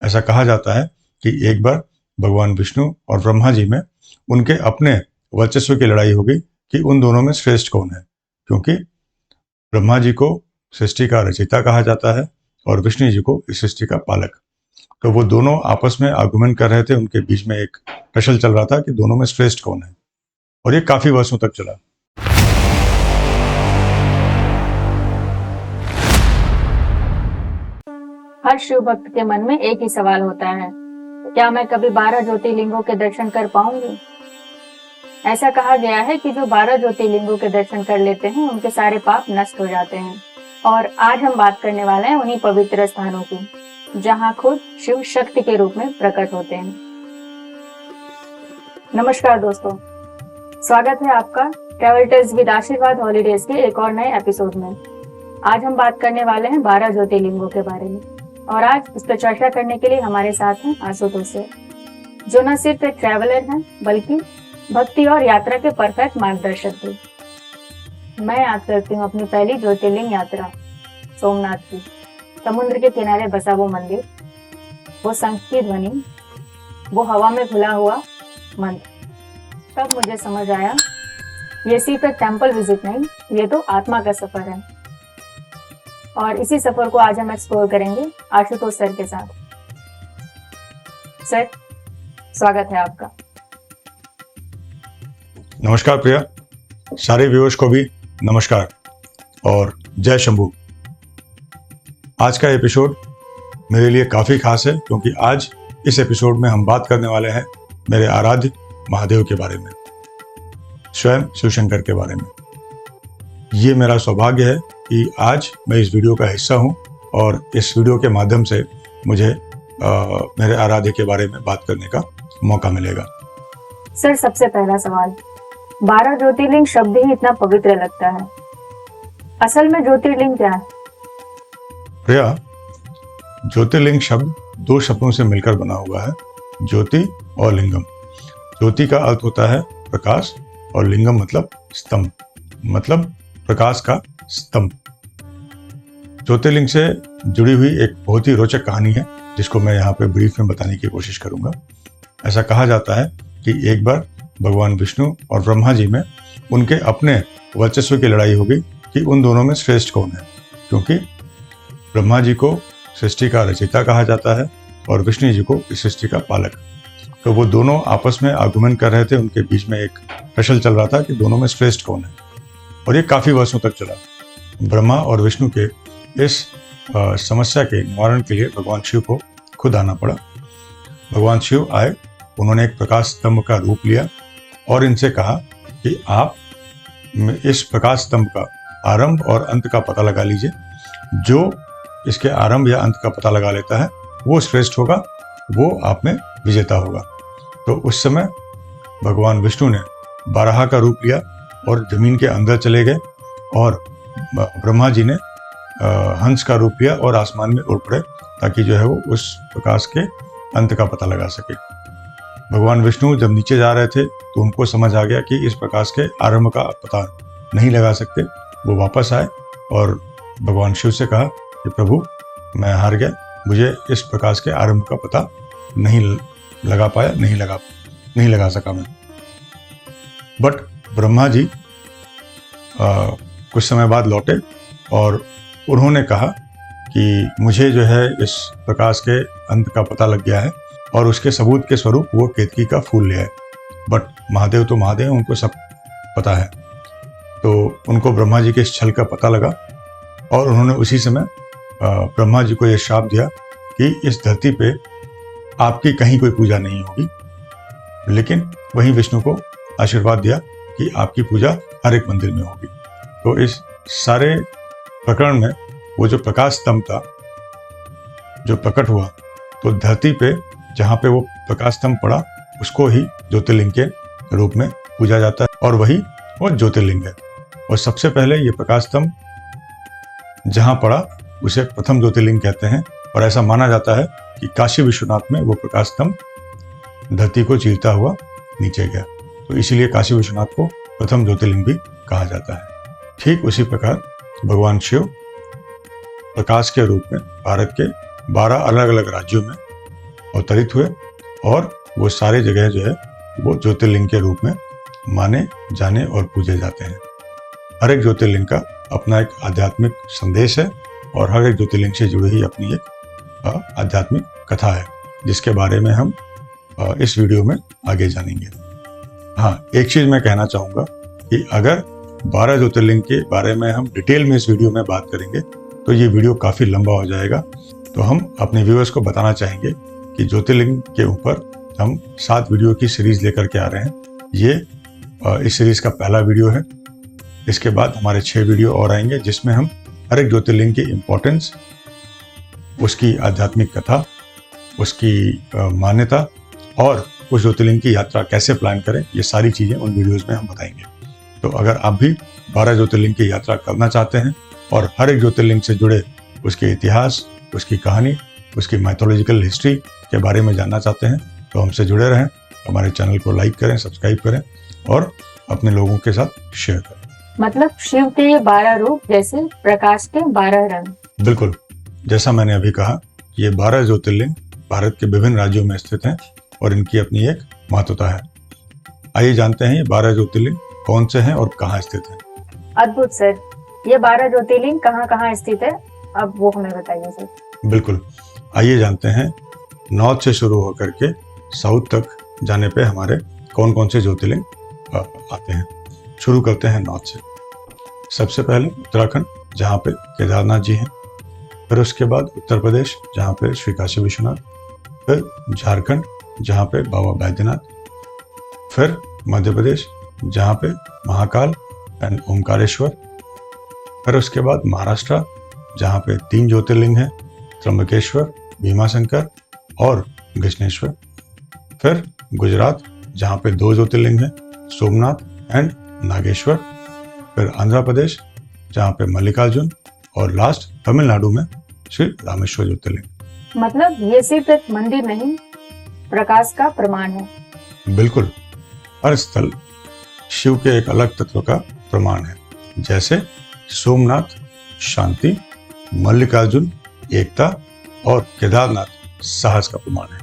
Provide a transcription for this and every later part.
ऐसा कहा जाता है कि एक बार भगवान विष्णु और ब्रह्मा जी में उनके अपने वर्चस्व की लड़ाई होगी कि उन दोनों में श्रेष्ठ कौन है, क्योंकि ब्रह्मा जी को सृष्टि का रचयिता कहा जाता है और विष्णु जी को इस सृष्टि का पालक। तो वो दोनों आपस में आर्गुमेंट कर रहे थे, उनके बीच में एक प्रश्न चल रहा था कि दोनों में श्रेष्ठ कौन है, और ये काफी वर्षों तक चला। हर शिव भक्त के मन में एक ही सवाल होता है, क्या मैं कभी 12 ज्योतिर्लिंगों के दर्शन कर पाऊंगी? ऐसा कहा गया है कि जो 12 ज्योतिर्लिंगों के दर्शन कर लेते हैं उनके सारे पाप नष्ट हो जाते हैं। और आज हम बात करने वाले हैं उन्हीं पवित्र स्थानों की, जहां खुद शिव शक्ति के रूप में प्रकट होते हैं। नमस्कार दोस्तों, स्वागत है आपका ट्रैवल टेल्स विद आशीर्वाद हॉलीडेज के एक और नए एपिसोड में। आज हम बात करने वाले हैं 12 ज्योतिर्लिंगों के बारे में, और आज इस पर चर्चा करने के लिए हमारे साथ हैं आशुतोष से, जो न सिर्फ एक ट्रैवलर हैं बल्कि भक्ति और यात्रा के परफेक्ट मार्गदर्शक भी। मैं याद करती हूँ अपनी पहली ज्योतिर्लिंग यात्रा सोमनाथ की। समुद्र के किनारे बसा वो मंदिर, वो शंख की ध्वनि, वो हवा में घुला हुआ मंत्र। तब मुझे समझ आया ये सिर्फ एक टेम्पल विजिट नहीं, ये तो आत्मा का सफर है। और इसी सफर को आज हम एक्सप्लोर करेंगे आशुतोष सर के साथ। सर, स्वागत है आपका। नमस्कार प्रिया, सारे व्यूअर्स को भी नमस्कार और जय शंभू। आज का एपिसोड मेरे लिए काफ़ी खास है, क्योंकि आज इस एपिसोड में हम बात करने वाले हैं मेरे आराध्य महादेव के बारे में, स्वयं शिवशंकर के बारे में। ये मेरा सौभाग्य है कि आज मैं इस वीडियो का हिस्सा हूँ और इस वीडियो के माध्यम से मुझे मेरे आराध्य के बारे में बात करने का मौका मिलेगा। सर, सबसे पहला सवाल, 12 ज्योतिर्लिंग शब्द ही इतना पवित्र लगता है, असल में ज्योतिर्लिंग क्या है? प्रिया, ज्योतिर्लिंग शब्द दो शब्दों से मिलकर बना हुआ है, ज्योति और लिंगम। ज्योति का अर्थ होता है प्रकाश और लिंगम मतलब स्तंभ, मतलब प्रकाश का स्तंभ। ज्योतिर्लिंग से जुड़ी हुई एक बहुत ही रोचक कहानी है, जिसको मैं यहाँ पे ब्रीफ में बताने की कोशिश करूंगा। ऐसा कहा जाता है कि एक बार भगवान विष्णु और ब्रह्मा जी में उनके अपने वर्चस्व की लड़ाई होगी कि उन दोनों में श्रेष्ठ कौन है, क्योंकि ब्रह्मा जी को सृष्टि का रचयिता कहा जाता है और विष्णु जी को इस सृष्टि का पालक। तो वो दोनों आपस में आर्गुमेंट कर रहे थे, उनके बीच में एक प्रश्न चल रहा था कि दोनों में श्रेष्ठ कौन है, और ये काफी वर्षों तक चला। ब्रह्मा और विष्णु के इस समस्या के निवारण के लिए भगवान शिव को खुद आना पड़ा। भगवान शिव आए, उन्होंने एक प्रकाश स्तंभ का रूप लिया और इनसे कहा कि आप इस प्रकाश स्तंभ का आरंभ और अंत का पता लगा लीजिए। जो इसके आरंभ या अंत का पता लगा लेता है वो श्रेष्ठ होगा, वो आप में विजेता होगा। तो उस समय भगवान विष्णु ने बारहा का रूप लिया और जमीन के अंदर चले गए, और ब्रह्मा जी ने हंस का रूप लिया और आसमान में उड़ पड़े, ताकि जो है वो उस प्रकाश के अंत का पता लगा सके। भगवान विष्णु जब नीचे जा रहे थे तो उनको समझ आ गया कि इस प्रकाश के आरंभ का पता नहीं लगा सकते। वो वापस आए और भगवान शिव से कहा कि प्रभु, मैं हार गया, मुझे इस प्रकाश के आरंभ का पता नहीं लगा पाया, नहीं लगा सका मैं। बट ब्रह्मा जी कुछ समय बाद लौटे और उन्होंने कहा कि मुझे जो है इस प्रकाश के अंत का पता लग गया है, और उसके सबूत के स्वरूप वो केतकी का फूल ले आए। बट महादेव तो महादेव, उनको सब पता है। तो उनको ब्रह्मा जी के इस छल का पता लगा और उन्होंने उसी समय ब्रह्मा जी को यह श्राप दिया कि इस धरती पे आपकी कहीं कोई पूजा नहीं होगी, लेकिन वहीं विष्णु को आशीर्वाद दिया कि आपकी पूजा हर एक मंदिर में होगी। तो इस सारे प्रकरण में वो जो प्रकाश स्तंभ था जो प्रकट हुआ, तो धरती पे जहाँ पे वो प्रकाश स्तंभ पड़ा उसको ही ज्योतिर्लिंग के रूप में पूजा जाता है, और वही वो ज्योतिर्लिंग है। और सबसे पहले ये प्रकाश स्तंभ जहाँ पड़ा उसे प्रथम ज्योतिर्लिंग कहते हैं, और ऐसा माना जाता है कि काशी विश्वनाथ में वो प्रकाश स्तंभ धरती को चीरता हुआ नीचे गया, तो इसीलिए काशी विश्वनाथ को प्रथम ज्योतिर्लिंग भी कहा जाता है। ठीक उसी प्रकार भगवान शिव प्रकाश के रूप में भारत के 12 अलग अलग राज्यों में अवतरित हुए और वो सारे जगह जो है वो ज्योतिर्लिंग के रूप में माने जाने और पूजे जाते हैं। हर एक ज्योतिर्लिंग का अपना एक आध्यात्मिक संदेश है और हर एक ज्योतिर्लिंग से जुड़ी ही अपनी एक आध्यात्मिक कथा है, जिसके बारे में हम इस वीडियो में आगे जानेंगे। हाँ, एक चीज मैं कहना चाहूँगा कि अगर 12 ज्योतिर्लिंग के बारे में हम डिटेल में इस वीडियो में बात करेंगे तो ये वीडियो काफ़ी लंबा हो जाएगा। तो हम अपने व्यूअर्स को बताना चाहेंगे कि ज्योतिर्लिंग के ऊपर हम 7 वीडियो की सीरीज लेकर के आ रहे हैं। ये इस सीरीज का पहला वीडियो है। इसके बाद हमारे 6 वीडियो और आएंगे जिसमें हम हर एक ज्योतिर्लिंग की इम्पोर्टेंस, उसकी आध्यात्मिक कथा, उसकी मान्यता और उस ज्योतिर्लिंग की यात्रा कैसे प्लान करें, ये सारी चीज़ें उन वीडियोज़ में हम बताएंगे। तो अगर आप भी 12 ज्योतिर्लिंग की यात्रा करना चाहते हैं और हर एक ज्योतिर्लिंग से जुड़े उसके इतिहास, उसकी कहानी, उसकी माइथोलॉजिकल हिस्ट्री के बारे में जानना चाहते हैं तो हमसे जुड़े रहें। हमारे चैनल को लाइक करें, सब्सक्राइब करें और अपने लोगों के साथ शेयर करें। मतलब शिव के ये 12 रूप जैसे प्रकाश के 12 रंग। बिल्कुल, जैसा मैंने अभी कहा, ये 12 ज्योतिर्लिंग भारत के विभिन्न राज्यों में स्थित हैं और इनकी अपनी एक महत्वता है। आइए जानते हैं ये 12 ज्योतिर्लिंग कौन से हैं और कहाँ स्थित हैं। अद्भुत सर, ये 12 ज्योतिर्लिंग कहाँ कहाँ स्थित है, अब वो हमें बताइए सर। बिल्कुल, आइए जानते हैं नॉर्थ से शुरू होकर के साउथ तक जाने पे हमारे कौन कौन से ज्योतिर्लिंग आते हैं। शुरू करते हैं नॉर्थ से। सबसे पहले उत्तराखंड, जहाँ पे केदारनाथ जी हैं। फिर उसके बाद उत्तर प्रदेश, जहाँ पे श्री काशी विश्वनाथ। फिर झारखंड, जहाँ पे बाबा बैद्यनाथ। फिर मध्य प्रदेश, जहाँ पे महाकाल एंड ओमकारेश्वर। फिर उसके बाद महाराष्ट्र, जहाँ पे 3 ज्योतिर्लिंग हैं, त्र्यंबकेश्वर, भीमाशंकर और कृष्णेश्वर। फिर गुजरात, जहाँ पे 2 ज्योतिर्लिंग हैं, सोमनाथ एंड नागेश्वर। फिर आंध्र प्रदेश, जहाँ पे मल्लिकार्जुन और लास्ट तमिलनाडु में श्री रामेश्वर ज्योतिर्लिंग। मतलब ये सिर्फ एक मंदिर नहीं, प्रकाश का प्रमाण है। बिल्कुल, हर स्थल शिव के एक अलग तत्व का प्रमाण है। जैसे सोमनाथ शांति, मल्लिकार्जुन एकता और केदारनाथ साहस का प्रमाण है।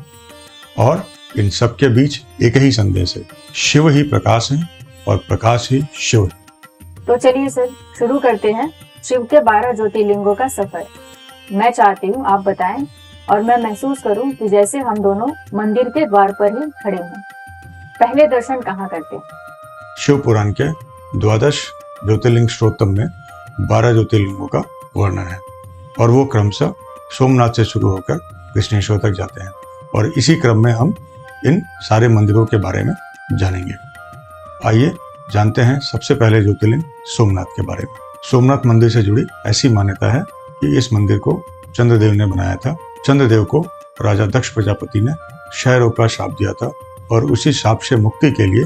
और इन सब के बीच एक ही संदेश है, शिव ही प्रकाश है और प्रकाश ही शिव है। तो चलिए सर, शुरू करते हैं शिव के 12 ज्योतिर्लिंगों का सफर। मैं चाहती हूँ आप बताएं और मैं महसूस करूं कि जैसे हम दोनों मंदिर के द्वार पर ही खड़े हैं। पहले दर्शन कहाँ करते हैं? शिव पुराण के द्वादश ज्योतिर्लिंग स्तोत्रम में 12 ज्योतिर्लिंगों का वर्णन है और वो क्रमशः सोमनाथ से शुरू होकर कृष्णेश्वर तक जाते हैं और इसी क्रम में हम इन सारे मंदिरों के बारे में जानेंगे। आइए जानते हैं सबसे पहले ज्योतिर्लिंग सोमनाथ के बारे में। सोमनाथ मंदिर से जुड़ी ऐसी मान्यता है कि इस मंदिर को चंद्रदेव ने बनाया था। चंद्रदेव को राजा दक्ष प्रजापति ने क्षय रोग का श्राप दिया था और उसी श्राप से मुक्ति के लिए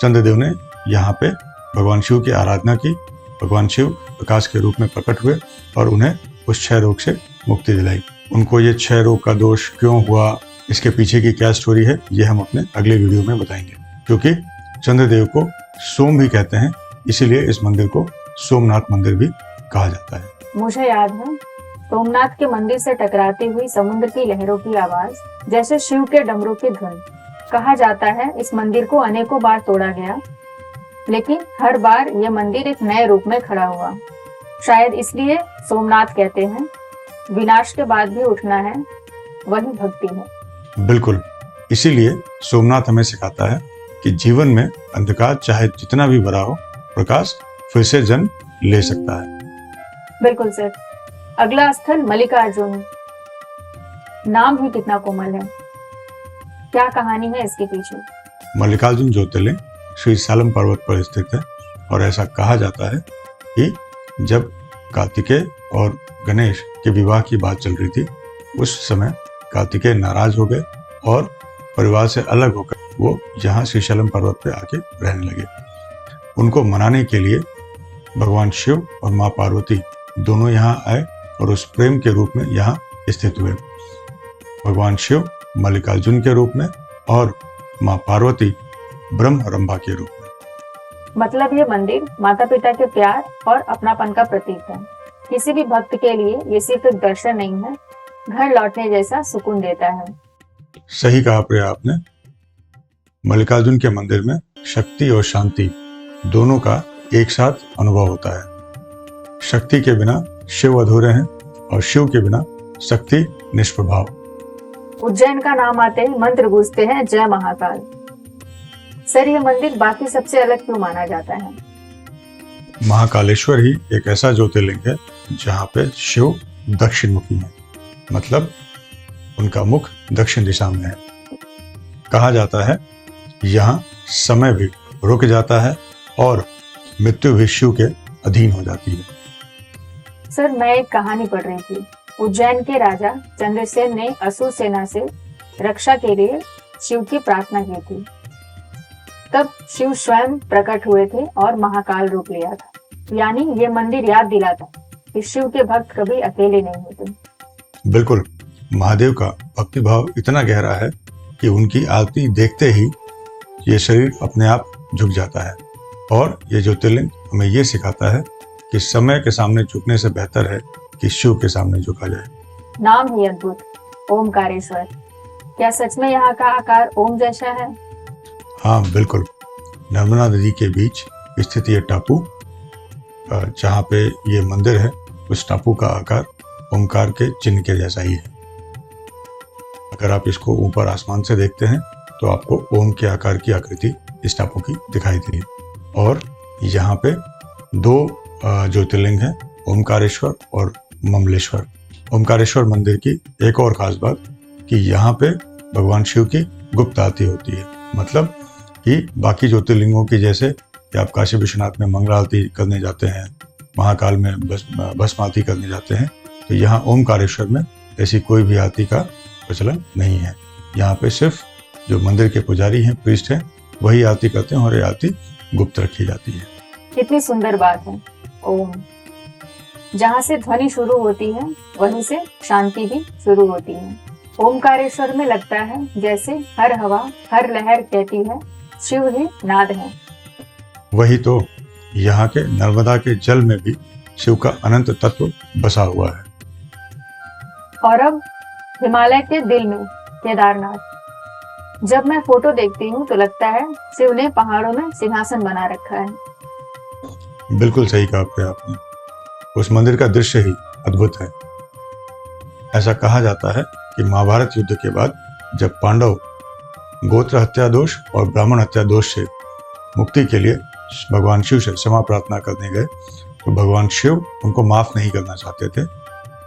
चंद्रदेव ने यहाँ पे भगवान शिव की आराधना की। भगवान शिव प्रकाश के रूप में प्रकट हुए और उन्हें उस क्षय रोग से मुक्ति दिलाई। उनको ये क्षय रोग का दोष क्यों हुआ, इसके पीछे की क्या स्टोरी है, ये हम अपने अगले वीडियो में बताएंगे। क्योंकि चंद्रदेव को सोम भी कहते हैं, इसीलिए इस मंदिर को सोमनाथ मंदिर भी कहा जाता है। मुझे याद है, सोमनाथ के मंदिर से टकराती हुई समुद्र की लहरों की आवाज जैसे शिव के डमरू की धुन। कहा जाता है इस मंदिर को अनेकों बार तोड़ा गया, लेकिन हर बार यह मंदिर एक नए रूप में खड़ा हुआ। शायद इसलिए सोमनाथ कहते हैं, विनाश के बाद भी उठना है, वही भक्ति है। बिल्कुल, इसीलिए सोमनाथ हमें सिखाता है कि जीवन में अंधकार चाहे जितना भी बड़ा हो, प्रकाश फिर से जन्म ले सकता है। बिल्कुल सर। अगला स्थल मल्लिकार्जुन। नाम ही कितना कोमल है, क्या कहानी है इसके पीछे? मल्लिकार्जुन ज्योतिर्लिंग श्री सालम पर्वत पर स्थित है और ऐसा कहा जाता है कि जब कार्तिकेय और गणेश के विवाह की बात चल रही थी, उस समय कार्तिकेय नाराज हो गए और परिवार से अलग होकर वो यहाँ श्रीशैलम पर्वत पे आके रहने लगे। उनको मनाने के लिए भगवान शिव और माँ पार्वती दोनों यहाँ आए और उस प्रेम के रूप में यहाँ स्थित हुए। भगवान शिव मल्लिकार्जुन के रूप में और माँ पार्वती ब्रह्मरंभा के रूप में। मतलब ये मंदिर माता पिता के प्यार और अपनापन का प्रतीक है। किसी भी भक्त के लिए ये सिर्फ एक दर्शन नहीं है, घर लौटने जैसा सुकून देता है। सही कहा प्रिया आपने। मल्लिकार्जुन के मंदिर में शक्ति और शांति दोनों का एक साथ अनुभव होता है। शक्ति के बिना शिव अधूरे हैं और शिव के बिना शक्ति निष्प्रभाव। उज्जैन का नाम आते ही मंत्र गूंजते हैं जय महाकाल। सर, ये मंदिर बाकी सबसे अलग क्यों माना जाता है? महाकालेश्वर ही एक ऐसा ज्योतिर्लिंग है जहाँ पे शिव दक्षिण मुखी है, मतलब उनका मुख दक्षिण दिशा में है। कहा जाता है यहाँ समय भी रुक जाता है और मृत्यु भी शिव के अधीन हो जाती है। सर, मैं एक कहानी पढ़ रही थी। उज्जैन के राजा चंद्रसेन ने असुर सेना से रक्षा के लिए शिव की प्रार्थना की थी। तब शिव स्वयं प्रकट हुए थे और महाकाल रूप लिया था। यानी ये मंदिर याद दिलाता कि शिव के भक्त कभी अकेले नहीं होते। बिल्कुल, महादेव का भक्ति भाव इतना गहरा है कि उनकी आरती देखते ही ये शरीर अपने आप झुक जाता है। और ये ज्योतिर्लिंग हमें ये सिखाता है कि समय के सामने झुकने से बेहतर है कि शिव के सामने झुका जाए। नाम ही अद्भुत, ओमकारेश्वर। क्या सच में यहाँ का आकार ओम जैसा है? हाँ बिल्कुल, नर्मदा नदी के बीच स्थित ये टापू जहाँ पे ये मंदिर है, उस टापू का आकार ओमकार के चिन्ह के जैसा ही है। अगर आप इसको ऊपर आसमान से देखते हैं तो आपको ओम के आकार की आकृति इस टापू की दिखाई देगी। और यहाँ पे दो ज्योतिर्लिंग हैं, ओमकारेश्वर और ममलेश्वर। ओमकारेश्वर मंदिर की एक और खास बात कि यहाँ पे भगवान शिव की गुप्त आरती होती है। मतलब कि बाकी ज्योतिर्लिंगों की जैसे कि आप काशी विश्वनाथ में मंगल आरती करने जाते हैं, महाकाल में भस्म आरती करने जाते हैं, तो यहाँ ओमकारेश्वर में ऐसी कोई भी आरती का प्रचलन नहीं है। यहाँ पे सिर्फ जो मंदिर के पुजारी हैं, प्रीस्ट हैं, वही आरती करते हैं और ये आरती गुप्त रखी जाती है। कितनी सुंदर बात है। ओम, जहाँ से ध्वनि शुरू होती है वहीं से शांति भी शुरू होती है। ओमकारेश्वर में लगता है जैसे हर हवा, हर लहर कहती है शिव ही नाद है। वही तो, यहाँ के नर्मदा के जल में भी शिव का अनंत तत्व बसा हुआ है। और अब हिमालय के दिल में केदारनाथ। जब मैं फोटो देखती हूँ तो लगता है शिव ने पहाड़ों में सिंहासन बना रखा है। बिल्कुल सही कहा आपने। उस मंदिर का दृश्य ही अद्भुत है। ऐसा कहा जाता है कि महाभारत युद्ध के बाद जब पांडव गोत्र हत्या दोष और ब्राह्मण हत्या दोष से मुक्ति के लिए भगवान शिव से क्षमा प्रार्थना करने गए, तो भगवान शिव उनको माफ नहीं करना चाहते थे।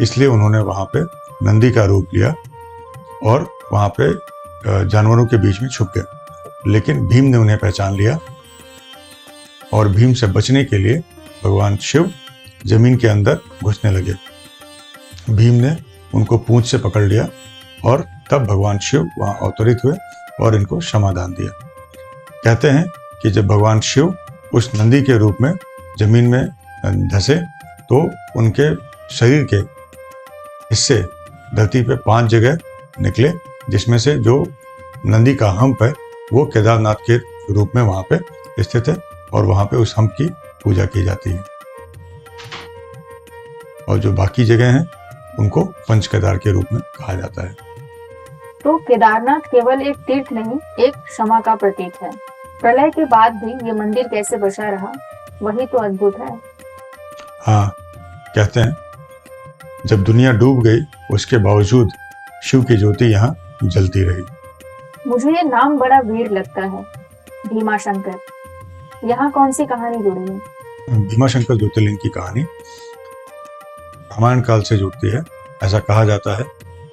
इसलिए उन्होंने वहां पे नंदी का रूप लिया और वहां पे जानवरों के बीच में छुप गए। लेकिन भीम ने उन्हें पहचान लिया और भीम से बचने के लिए भगवान शिव जमीन के अंदर घुसने लगे। भीम ने उनको पूंछ से पकड़ लिया और तब भगवान शिव वहां अवतरित हुए और इनको क्षमादान दिया। कहते हैं कि जब भगवान शिव उस नंदी के रूप में जमीन में धंसे तो उनके शरीर के हिस्से धरती पे 5 जगह निकले, जिसमें से जो नंदी का हम्प है वो केदारनाथ के रूप में वहां पे स्थित है और वहां पे उस हम्प की पूजा की जाती है। और जो बाकी जगह हैं उनको पंच केदार के रूप में कहा जाता है। तो केदारनाथ केवल एक तीर्थ नहीं, एक क्षमा का प्रतीक है। प्रलय के बाद भी ये मंदिर कैसे बचा रहा, वही तो अद्भुत है। हाँ, कहते हैं जब दुनिया डूब गई उसके बावजूद शिव की ज्योति यहाँ जलती रही। मुझे ये नाम बड़ा वीर लगता है, भीमाशंकर। यहाँ कौन सी कहानी जुड़ी है? भीमाशंकर ज्योतिर्लिंग की कहानी रामायण काल से जुड़ती है। ऐसा कहा जाता है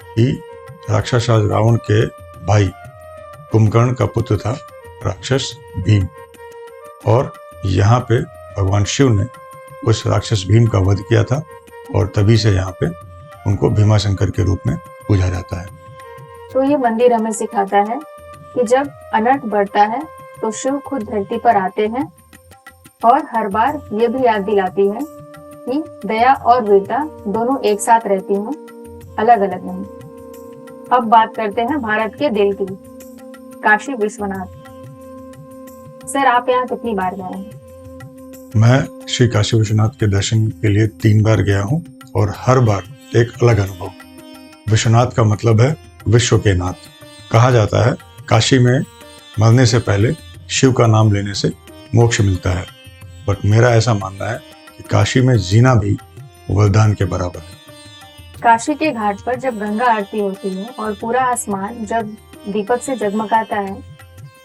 कि राक्षस राज रावण के भाई कुंभकर्ण का पुत्र था राक्षस भीम, और यहाँ पे भगवान शिव ने उस राक्षस भीम का वध किया था और तभी से यहाँ पे उनको भीमाशंकर के रूप में पूजा जाता है। तो ये मंदिर हमें सिखाता है कि जब अनर्थ बढ़ता है तो शिव खुद धरती पर आते हैं और हर बार ये भी याद दिलाती है कि दया और वीरता दोनों एक साथ रहती हैं, अलग अलग नहीं। अब बात करते हैं भारत के दिल की, काशी विश्वनाथ। सर, आप यहाँ कितनी बार गए हैं? मैं श्री काशी विश्वनाथ के दर्शन के लिए 3 बार गया हूँ और हर बार एक अलग अनुभव। विश्वनाथ का मतलब है विश्व के नाथ। कहा जाता है काशी में मरने से पहले शिव का नाम लेने से मोक्ष मिलता है, बट मेरा ऐसा मानना है कि काशी में जीना भी वरदान के बराबर है। काशी के घाट पर जब गंगा आरती होती है और पूरा आसमान जब दीपक से जगमगाता है,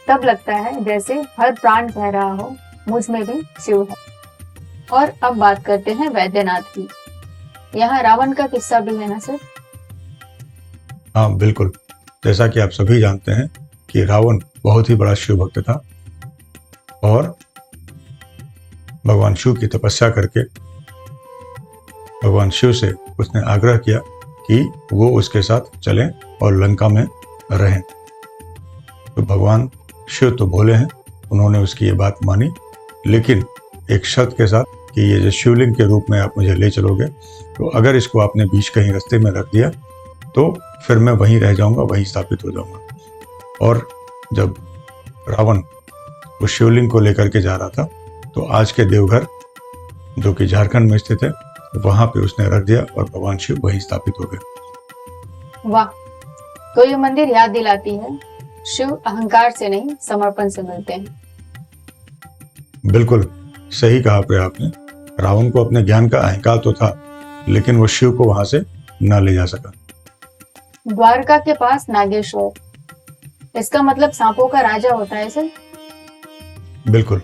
तब लगता है जैसे हर प्राण कह रहा हो मुझ में भी शिव है। और अब बात करते हैं वैद्यनाथ की। यहाँ रावण का किस्सा भी है ना सर? हाँ बिल्कुल, जैसा कि आप सभी जानते हैं कि रावण बहुत ही बड़ा शिव भक्त था और भगवान शिव की तपस्या करके भगवान शिव से उसने आग्रह किया कि वो उसके साथ चलें और लंका में रहें। तो भगवान शिव तो भोले हैं, उन्होंने उसकी ये बात मानी, लेकिन एक शर्त के साथ कि ये जो शिवलिंग के रूप में आप मुझे ले चलोगे, तो अगर इसको आपने बीच कहीं रास्ते में रख दिया तो फिर मैं वहीं रह जाऊंगा, वहीं स्थापित हो जाऊंगा। और जब रावण उस शिवलिंग को लेकर के जा रहा था, तो आज के देवघर जो कि झारखंड में स्थित है, वहां पे उसने रख दिया और भगवान शिव वहीं स्थापित हो गए। वाह, तो ये मंदिर याद दिलाती है शिव अहंकार से नहीं समर्पण से मिलते हैं। बिल्कुल सही कहा प्रिया आपने। रावण को अपने ज्ञान का अहंकार तो था, लेकिन वो शिव को वहां से न ले जा सका। द्वारका के पास नागेश्वर, इसका मतलब सांपों का राजा होता है सर? बिल्कुल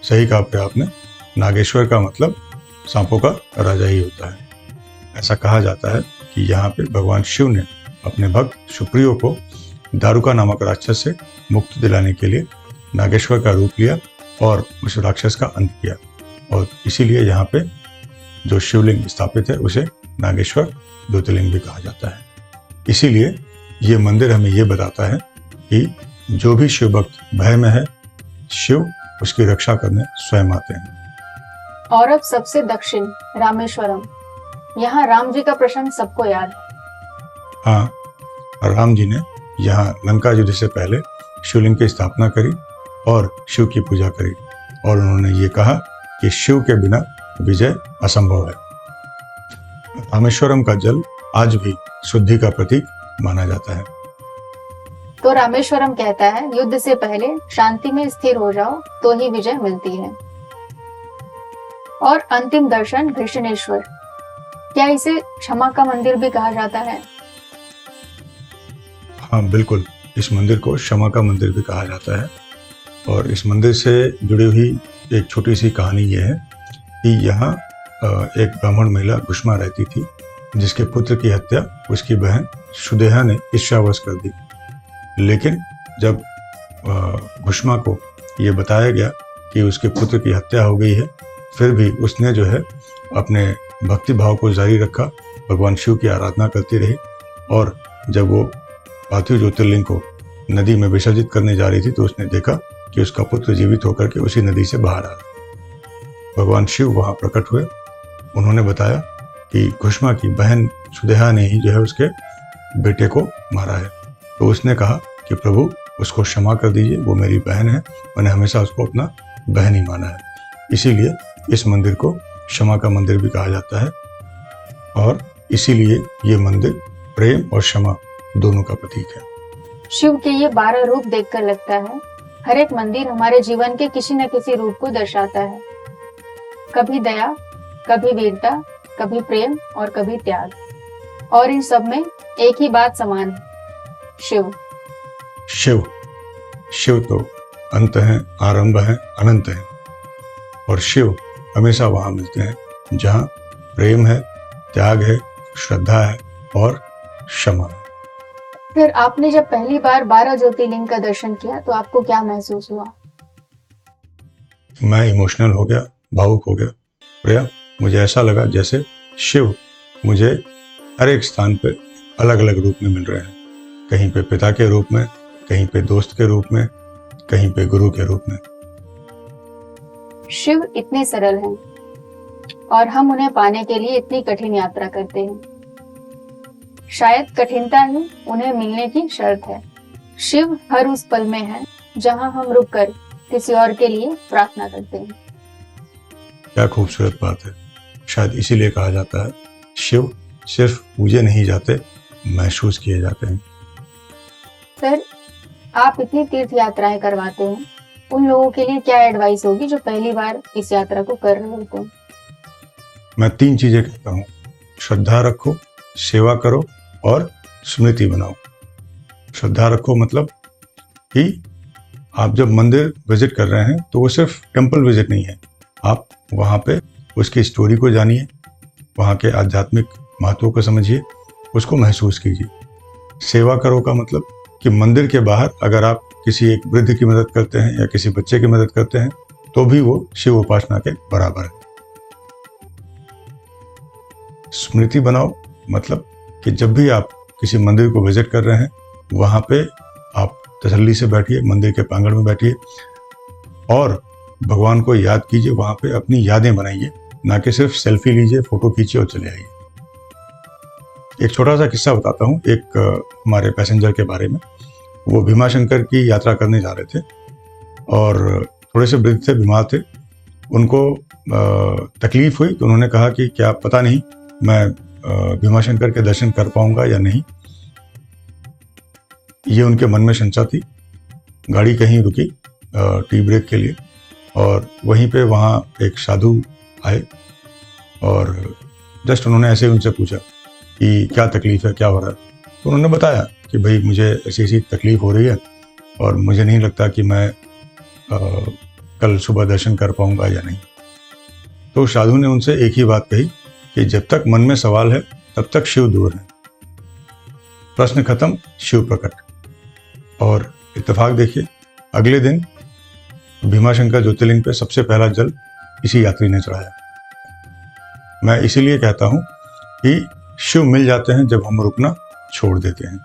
सही कहा प्रिया आपने। नागेश्वर का मतलब सांपों का राजा ही होता है। ऐसा कहा जाता है कि यहाँ पे भगवान शिव ने अपने भक्त सुप्रियो को दारुका नामक राक्षस से मुक्ति दिलाने के लिए नागेश्वर का रूप लिया और उस राक्षस का अंत किया, और इसीलिए यहाँ पे जो शिवलिंग स्थापित है उसे नागेश्वर ज्योतिर्लिंग भी कहा जाता है। इसीलिए ये मंदिर हमें ये बताता है कि जो भी शिव भक्त भय में है, शिव उसकी रक्षा करने स्वयं आते हैं। और अब सबसे दक्षिण रामेश्वरम, यहाँ राम जी का प्रसंग सबको याद है। हाँ, राम जी ने यहाँ लंका युद्ध से पहले शिवलिंग की स्थापना करी और शिव की पूजा करी, और उन्होंने ये कहा कि शिव के बिना विजय असंभव है। रामेश्वरम का जल आज भी शुद्धि का प्रतीक माना जाता है। तो रामेश्वरम कहता है युद्ध से पहले शांति में स्थिर हो जाओ तो ही विजय मिलती है। और अंतिम दर्शन कृष्णेश्वर, क्या इसे क्षमा का मंदिर भी कहा जाता है? हाँ बिल्कुल, इस मंदिर को क्षमा का मंदिर भी कहा जाता है। और इस मंदिर से जुड़ी हुई एक छोटी सी कहानी ये है कि यहाँ एक ब्राह्मण महिला घुष्मा रहती थी, जिसके पुत्र की हत्या उसकी बहन सुदेहा ने ईर्ष्यावश कर दी। लेकिन जब घुष्मा को ये बताया गया कि उसके पुत्र की हत्या हो गई है, फिर भी उसने जो है अपने भक्ति भाव को जारी रखा, भगवान शिव की आराधना करती रही, और जब वो पार्थिव ज्योतिर्लिंग को नदी में विसर्जित करने जा रही थी तो उसने देखा कि उसका पुत्र जीवित होकर के उसी नदी से बाहर आ रहा। भगवान शिव वहां प्रकट हुए, उन्होंने बताया कि घुष्मा की बहन सुदेहा ने ही जो है उसके बेटे को मारा है। तो उसने कहा कि प्रभु उसको क्षमा कर दीजिए, वो मेरी बहन है, मैंने हमेशा उसको अपना बहन ही माना है। इसीलिए इस मंदिर को क्षमा का मंदिर भी कहा जाता है, और इसीलिए ये मंदिर प्रेम और क्षमा दोनों का प्रतीक है। शिव के ये 12 रूप देखकर लगता है हर एक मंदिर हमारे जीवन के किसी न किसी रूप को दर्शाता है। कभी दया, कभी वीरता, कभी प्रेम और कभी त्याग, और इन सब में एक ही बात समान है, शिव। शिव शिव तो अंत है, आरंभ है, अनंत है, और शिव हमेशा वहां मिलते हैं जहां प्रेम है, त्याग है, श्रद्धा है और क्षमा है। फिर आपने जब पहली बार 12 ज्योतिर्लिंग का दर्शन किया तो आपको क्या महसूस हुआ? मैं इमोशनल हो गया, भावुक हो गया प्रिया। मुझे ऐसा लगा जैसे शिव मुझे हर एक स्थान पे अलग अलग रूप में मिल रहे हैं। कहीं पे पिता के रूप में, कहीं पे दोस्त के रूप में, कहीं पे गुरु के रूप में। शिव इतने सरल हैं और हम उन्हें पाने के लिए इतनी कठिन यात्रा करते हैं। शायद कठिनता ही उन्हें मिलने की शर्त है। शिव हर उस पल में है जहां हम रुककर किसी और के लिए प्रार्थना करते हैं। क्या खूबसूरत बात है। शायद इसीलिए कहा जाता है शिव सिर्फ पूजे नहीं जाते, महसूस किए जाते हैं। सर, आप इतनी तीर्थ यात्राएं करवाते हैं, उन लोगों के लिए क्या एडवाइस होगी जो पहली बार इस यात्रा को कर रहे होते हैं? मैं 3 चीजें कहता हूँ: श्रद्धा रखो, सेवा करो और स्मृति बनाओ। श्रद्धा रखो मतलब कि आप जब मंदिर विजिट कर रहे हैं तो वो सिर्फ टेम्पल विजिट नहीं है, आप वहाँ पे उसकी स्टोरी को जानिए, वहाँ के आध्यात्मिक महत्व को समझिए, उसको महसूस कीजिए। सेवा करो का मतलब कि मंदिर के बाहर अगर आप किसी एक वृद्ध की मदद करते हैं या किसी बच्चे की मदद करते हैं तो भी वो शिव उपासना के बराबर है। स्मृति बनाओ मतलब कि जब भी आप किसी मंदिर को विजिट कर रहे हैं वहाँ पे आप तसल्ली से बैठिए, मंदिर के प्रांगण में बैठिए और भगवान को याद कीजिए, वहाँ पे अपनी यादें बनाइए, ना कि सिर्फ सेल्फी लीजिए, फोटो खींचिए और चले आइए। एक छोटा सा किस्सा बताता हूँ एक हमारे पैसेंजर के बारे में। वो भीमाशंकर की यात्रा करने जा रहे थे और थोड़े से वृद्ध थे, बीमार थे। उनको तकलीफ हुई तो उन्होंने कहा कि क्या पता नहीं मैं भीमाशंकर के दर्शन कर पाऊंगा या नहीं। ये उनके मन में शंका थी। गाड़ी कहीं रुकी टी ब्रेक के लिए और वहीं पे वहाँ एक साधु आए और जस्ट उन्होंने ऐसे उनसे पूछा कि क्या तकलीफ है, क्या हो रहा है। तो उन्होंने बताया कि भाई मुझे ऐसी ऐसी तकलीफ हो रही है और मुझे नहीं लगता कि मैं कल सुबह दर्शन कर पाऊंगा या नहीं। तो साधु ने उनसे एक ही बात कही कि जब तक मन में सवाल है तब तक शिव दूर है, प्रश्न खत्म, शिव प्रकट। और इत्तेफाक देखिए, अगले दिन भीमाशंकर ज्योतिर्लिंग पे सबसे पहला जल इसी यात्री ने चढ़ाया। मैं इसीलिए कहता हूँ कि शिव मिल जाते हैं जब हम रुकना छोड़ देते हैं।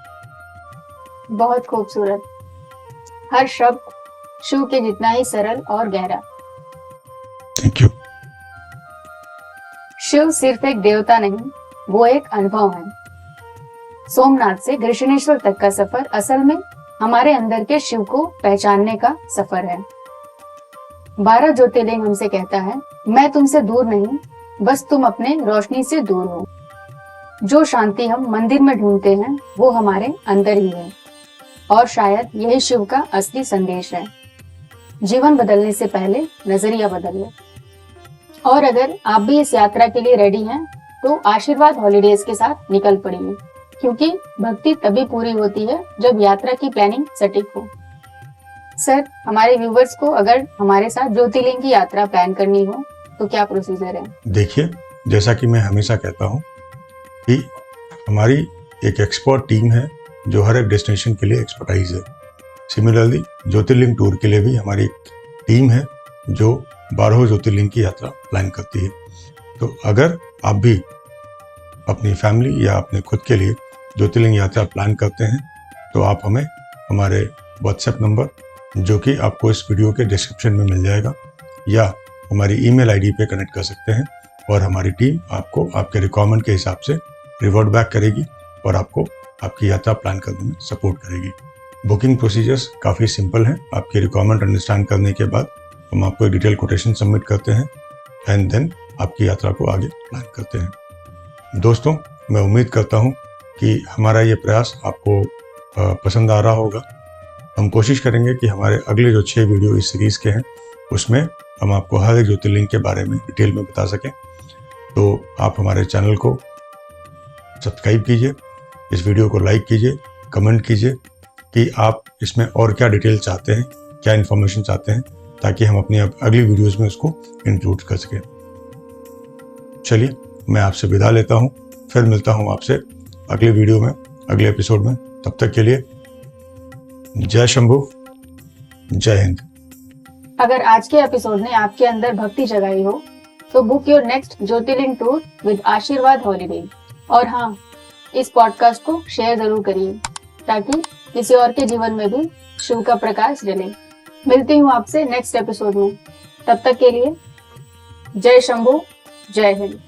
बहुत खूबसूरत। हर शब्द शिव के जितना ही सरल और गहरा। Thank you. शिव सिर्फ एक देवता नहीं, वो एक अनुभव है। सोमनाथ से गृष्णेश्वर तक का सफर असल में हमारे अंदर के शिव को पहचानने का सफर है। 12 ज्योतिर्लिंग हमसे कहता है, मैं तुमसे दूर नहीं, बस तुम अपने रोशनी से दूर हो। जो शांति हम मंदिर में ढूंढते हैं वो हमारे अंदर ही है और शायद यही शिव का असली संदेश है। जीवन बदलने से पहले नजरिया बदल लो। और अगर आप भी इस यात्रा के लिए रेडी हैं तो आशीर्वाद हॉलीडेज के साथ निकल पड़िए, क्योंकि भक्ति तभी पूरी होती है जब यात्रा की प्लानिंग सटीक हो। सर, हमारे व्यूवर्स को अगर हमारे साथ ज्योतिर्लिंग की यात्रा प्लान करनी हो तो क्या प्रोसीजर है? देखिए, जैसा कि मैं हमेशा कहता हूँ कि हमारी एक एक्सपर्ट टीम है जो हर एक डेस्टिनेशन के लिए एक्सपर्टाइज है। सिमिलरली ज्योतिर्लिंग टूर के लिए भी हमारी एक टीम है जो 12 ज्योतिर्लिंग की यात्रा प्लान करती है। तो अगर आप भी अपनी फैमिली या अपने खुद के लिए ज्योतिर्लिंग यात्रा प्लान करते हैं तो आप हमें हमारे व्हाट्सएप नंबर, जो कि आपको इस वीडियो के डिस्क्रिप्शन में मिल जाएगा, या हमारी ईमेल आईडी पे कनेक्ट कर सकते हैं और हमारी टीम आपको आपके रिक्वायरमेंट के हिसाब से रिवर्ट बैक करेगी और आपको आपकी यात्रा प्लान करने में सपोर्ट करेगी। बुकिंग प्रोसीजर्स काफ़ी सिंपल हैं। आपकी रिक्वायरमेंट अंडरस्टैंड करने के बाद हम आपको एक डिटेल कोटेशन सबमिट करते हैं एंड देन आपकी यात्रा को आगे प्लान करते हैं। दोस्तों, मैं उम्मीद करता हूँ कि हमारा ये प्रयास आपको पसंद आ रहा होगा। हम कोशिश करेंगे कि हमारे अगले जो 6 वीडियो इस सीरीज़ के हैं उसमें हम आपको हर एक ज्योतिर्लिंग के बारे में डिटेल में बता सकें। तो आप हमारे चैनल को सब्सक्राइब कीजिए, इस वीडियो को लाइक कीजिए, कमेंट कीजिए कि आप इसमें और क्या डिटेल चाहते हैं, क्या इन्फॉर्मेशन चाहते हैं, ताकि हम अपनी अगली वीडियोस में उसको इंक्लूड कर सकें। चलिए, मैं आपसे विदा लेता हूँ, फिर मिलता हूँ आपसे अगले वीडियो में, अगले एपिसोड में। तब तक के लिए जय शंभू, जय हिंद। अगर आज के एपिसोड ने आपके अंदर भक्ति जगाई हो तो book your next Jyotirlinga tour with आशीर्वाद हॉलीडे। और हाँ, इस पॉडकास्ट को शेयर जरूर करिए ताकि किसी और के जीवन में भी शिव का प्रकाश जले। मिलती हूँ आपसे नेक्स्ट एपिसोड में। तब तक के लिए जय शंभू, जय हिंद।